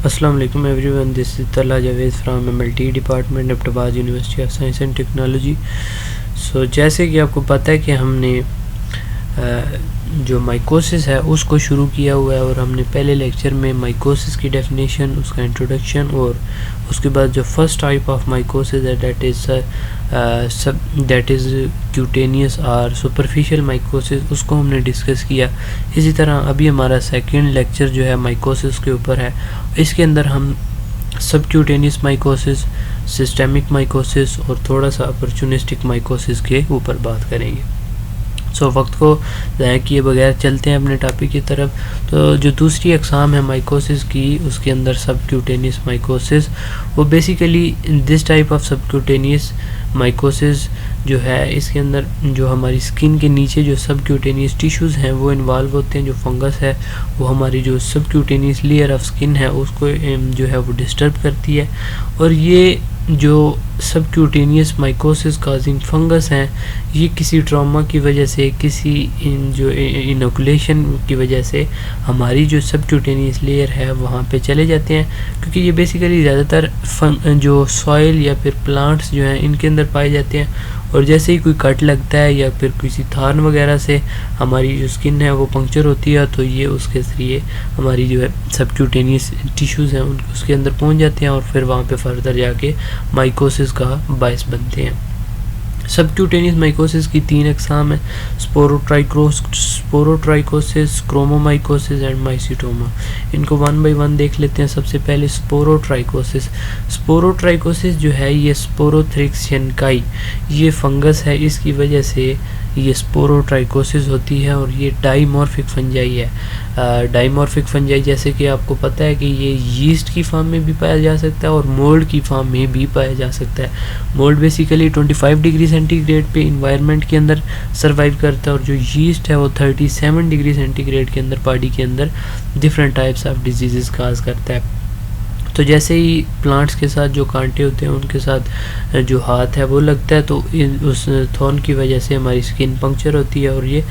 अस्सलाम वालेकुम everyone, this is Talha Javed from MLT department Abasyn university of science and technology. So जैसे कि आपको पता है कि हमने जो माइकोसिस है उसको शुरू किया हुआ है और हमने पहले लेक्चर में माइकोसिस की डेफिनेशन, उसका इंट्रोडक्शन और उसके बाद जो फर्स्ट टाइप ऑफ माइकोसिस है दैट इज़ क्यूटेनियस और सुपरफिशियल माइकोसिस, उसको हमने डिस्कस किया। इसी तरह अभी हमारा सेकंड लेक्चर जो है माइकोसिस के ऊपर है। इसके अंदर हम सबक्यूटेनियस माइकोसिस, सिस्टेमिक माइकोसिस और थोड़ा सा अपॉर्चुनिस्टिक माइकोसिस के ऊपर बात करेंगे। सो वक्त को ज़ाया किए बगैर चलते हैं अपने टॉपिक की तरफ। तो जो दूसरी अक़साम है माइकोसिस की, उसके अंदर सबक्यूटेनियस माइकोसिस, वो basically this type of subcutaneous mycosis जो है, इसके अंदर जो हमारी स्किन के नीचे जो सबक्यूटेनियस टिश्यूज़ हैं वो इन्वॉल्व होते हैं। जो फंगस है वो हमारी जो सबक्यूटेनियस लेयर ऑफ स्किन है उसको जो है वो डिस्टर्ब करती है। और ये जो सबक्यूटेनियस माइकोसिस काजिंग फंगस हैं, ये किसी ट्रॉमा की वजह से, किसी जो इनोकुलेशन की वजह से हमारी जो सबक्यूटेनियस लेयर है वहाँ पे चले जाते हैं, क्योंकि ये बेसिकली ज़्यादातर जो सॉइल या फिर प्लांट्स जो हैं इनके अंदर पाए जाते हैं। और जैसे ही कोई कट लगता है या फिर किसी थान वगैरह से हमारी जो स्किन है वो पंक्चर होती है, तो ये उसके ज़रिए हमारी जो है सबक्यूटेनियस टिश्यूज़ हैं उसके अंदर पहुंच जाते हैं और फिर वहाँ पे फर्दर जाके माइकोसिस का बायस बनते हैं। सबक्यूटेनियस माइकोसिस की तीन अक़साम है: स्पोरोट्राइकोसिस, क्रोमोमाइकोसिस एंड माइसिटोमा। इनको वन बाय वन देख लेते हैं। सबसे पहले स्पोरोट्राइकोसिस। स्पोरोट्राइकोसिस जो है ये स्पोरोथ्रिक्स शेनकाई, ये फंगस है, इसकी वजह से ये स्पोरोट्राइकोसिस होती है और ये डाइमॉर्फिक फंजाई है। डाइमॉर्फिक फंजाई जैसे कि आपको पता है कि ये यीस्ट की फॉर्म में भी पाया जा सकता है और मोल्ड की फॉर्म में भी पाया जा सकता है। मोल्ड बेसिकली 25 डिग्री सेंटीग्रेड पे इन्वायरमेंट के अंदर सर्वाइव करता है और जो यीस्ट है वो 37 डिग्री सेंटीग्रेड के अंदर बॉडी के अंदर डिफरेंट टाइप्स ऑफ डिजीज़ काज करता है। तो जैसे ही प्लांट्स के साथ जो कांटे होते हैं उनके साथ जो हाथ है वो लगता है, तो उस थॉर्न की वजह से हमारी स्किन पंक्चर होती है और ये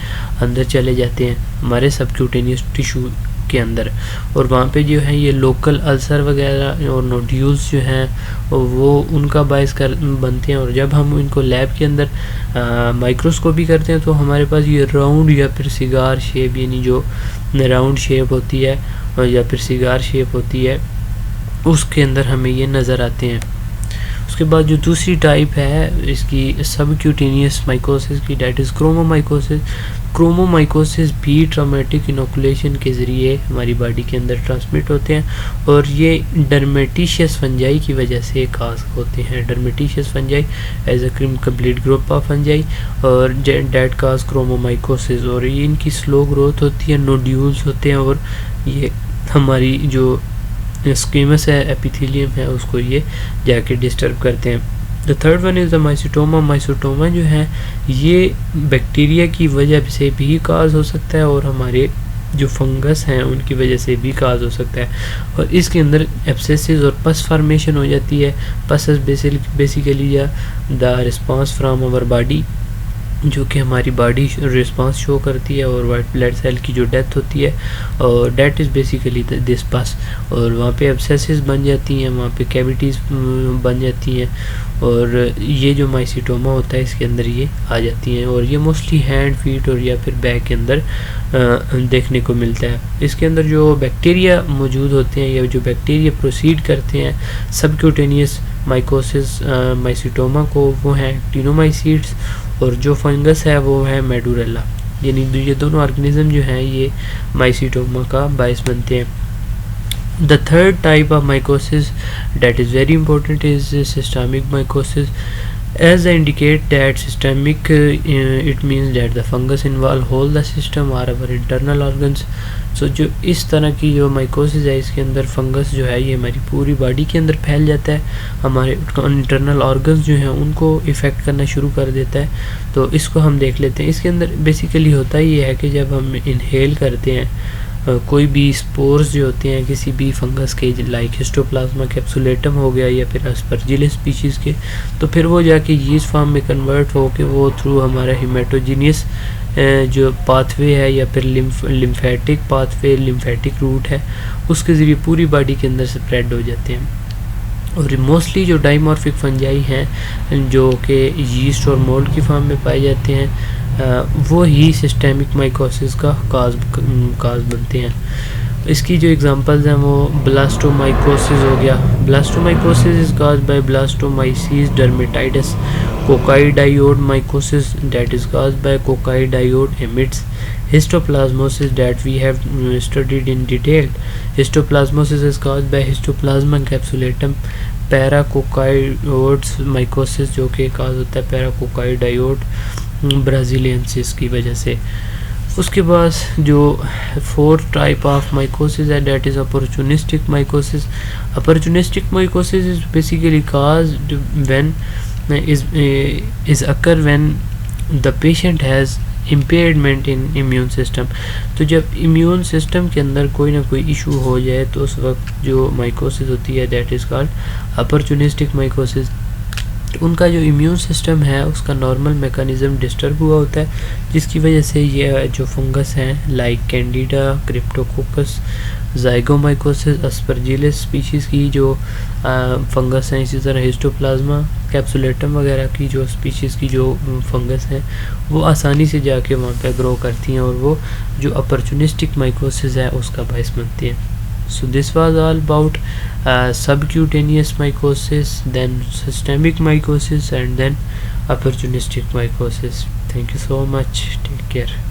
अंदर चले जाते हैं हमारे सबक्यूटेनियस टिश्यू के अंदर। और वहाँ पे जो है ये लोकल अल्सर वगैरह और नोड्यूल्स जो हैं वो उनका बायस बनते हैं। और जब हम इनको लैब के अंदर माइक्रोस्कोपी करते हैं तो हमारे पास ये राउंड या फिर सिगार शेप, यानी जो राउंड शेप होती है या फिर सिगार शेप होती है, उसके अंदर हमें ये नज़र आते हैं। उसके बाद जो दूसरी टाइप है इसकी सबक्यूटेनियस माइकोसिस की, डेट इज़ क्रोमोमाइकोसिस। क्रोमोमाइकोसिस भी ट्रॉमेटिक इनोकुलेशन के ज़रिए हमारी बॉडी के अंदर ट्रांसमिट होते हैं और ये डर्मेटिशियस फंजाई की वजह से काज होते हैं। Dematiaceous fungi as a complete group of fungi और डेट काज क्रोमोमाइकोसिस। और ये इनकी स्लो ग्रोथ होती है, नोड्यूल्स होते हैं और ये हमारी जो स्क्वीमस है, एपिथेलियम है, उसको ये जाके डिस्टर्ब करते हैं। The third one is the माइसिटोमा। माइसिटोमा जो है ये बैक्टीरिया की वजह से भी काज हो सकता है और हमारे जो फंगस हैं उनकी वजह से भी काज हो सकता है। और इसके अंदर एब्सेसिस और पस फॉर्मेशन हो जाती है। पस बेसिकली या the response from our body, जो कि हमारी बॉडी रिस्पांस शो करती है, और वाइट ब्लड सेल की जो डेथ होती है और डेट इज़ बेसिकली दिस पस। और वहाँ पे एब्सेसिस बन जाती हैं, वहाँ पे कैविटीज़ बन जाती हैं और ये जो माइसिटोमा होता है इसके अंदर ये आ जाती हैं। और ये मोस्टली हैंड, फीट और या फिर बैक के अंदर देखने को मिलता है। इसके अंदर जो बैक्टीरिया मौजूद होते हैं या जो बैक्टीरिया प्रोसीड करते हैं सबक्यूटेनियस माइकोसिस माइसिटोमा को, वो हैं एक्टिनोमाइसीट्स, और जो फंगस है वो है मेडुरेला। यानी ये दोनों ऑर्गेनिज्म जो हैं ये माइसिटोमा का बायस बनते हैं। The third type of mycosis that is very important is systemic mycosis. As I indicate that systemic, it means that the fungus involve whole the system or our internal organs. So जो इस तरह की जो mycosis है इसके अंदर fungus जो है ये हमारी पूरी बॉडी के अंदर फैल जाता है, हमारे इंटरनल ऑर्गन्स जो हैं उनको इफ़ेक्ट करना शुरू कर देता है। तो इसको हम देख लेते हैं। इसके अंदर बेसिकली होता ये है कि जब हम इनहेल करते हैं कोई भी स्पोर्स जो होते हैं किसी भी फंगस के, लाइक हिस्टोप्लाज्मा कैप्सुलेटम हो गया या फिर अस्परजिलस स्पीशीज़ के, तो फिर वो जाके यीस्ट फॉर्म में कन्वर्ट हो के वो थ्रू हमारा हिमेटोजीनियस जो पाथवे है या फिर लिम्फेटिक पाथवे, लिम्फेटिक रूट है, उसके ज़रिए पूरी बॉडी के अंदर स्प्रेड हो जाते हैं। और मोस्टली जो डाइमॉर्फिक फंजाई हैं जो कि यीस्ट और मोल्ड की फॉर्म में पाए जाते हैं, वो ही सिस्टेमिक माइकोसिस का काज बनते हैं। इसकी जो एग्जांपल्स हैं वो ब्लास्टोमाइकोसिस हो गया। Blastomycosis is caused by blastomyces dermatitidis. Coccidioidomycosis that is caused by coccidioides immitis. Histoplasmosis that we have studied in detail. Histoplasmosis is caused by Histoplasma encapsulatum. Paracoccidioidomycosis जो कि काज होता है पैराकोकाइडायोड ब्राजीलियंसिस की वजह से। उसके बाद जो फोर्थ टाइप ऑफ माइकोसिस है that is opportunistic mycosis. Opportunistic mycosis is basically caused when is occur when the patient has impairment in immune system. तो जब इम्यून सिस्टम के अंदर कोई ना कोई इशू हो जाए तो उस वक्त जो माइकोसिस होती है that is called opportunistic mycosis. उनका जो इम्यून सिस्टम है उसका नॉर्मल मेकानिज़म डिस्टर्ब हुआ होता है, जिसकी वजह से ये जो फंगस हैं like Candida, Cryptococcus, ज़ाइगोमाइकोसिस, Aspergillus species की जो फंगस हैं, इसी तरह हिस्टोप्लाज्मा कैप्सुलेटम वगैरह की जो स्पीशीज़ की जो फंगस हैं वो आसानी से जाके वहाँ पे ग्रो करती हैं और वो जो अपॉर्चुनिस्टिक माइकोसिस है उसका बायस बनती हैं। So this was all about subcutaneous mycosis, then systemic mycosis, and then opportunistic mycosis. Thank you so much. Take care.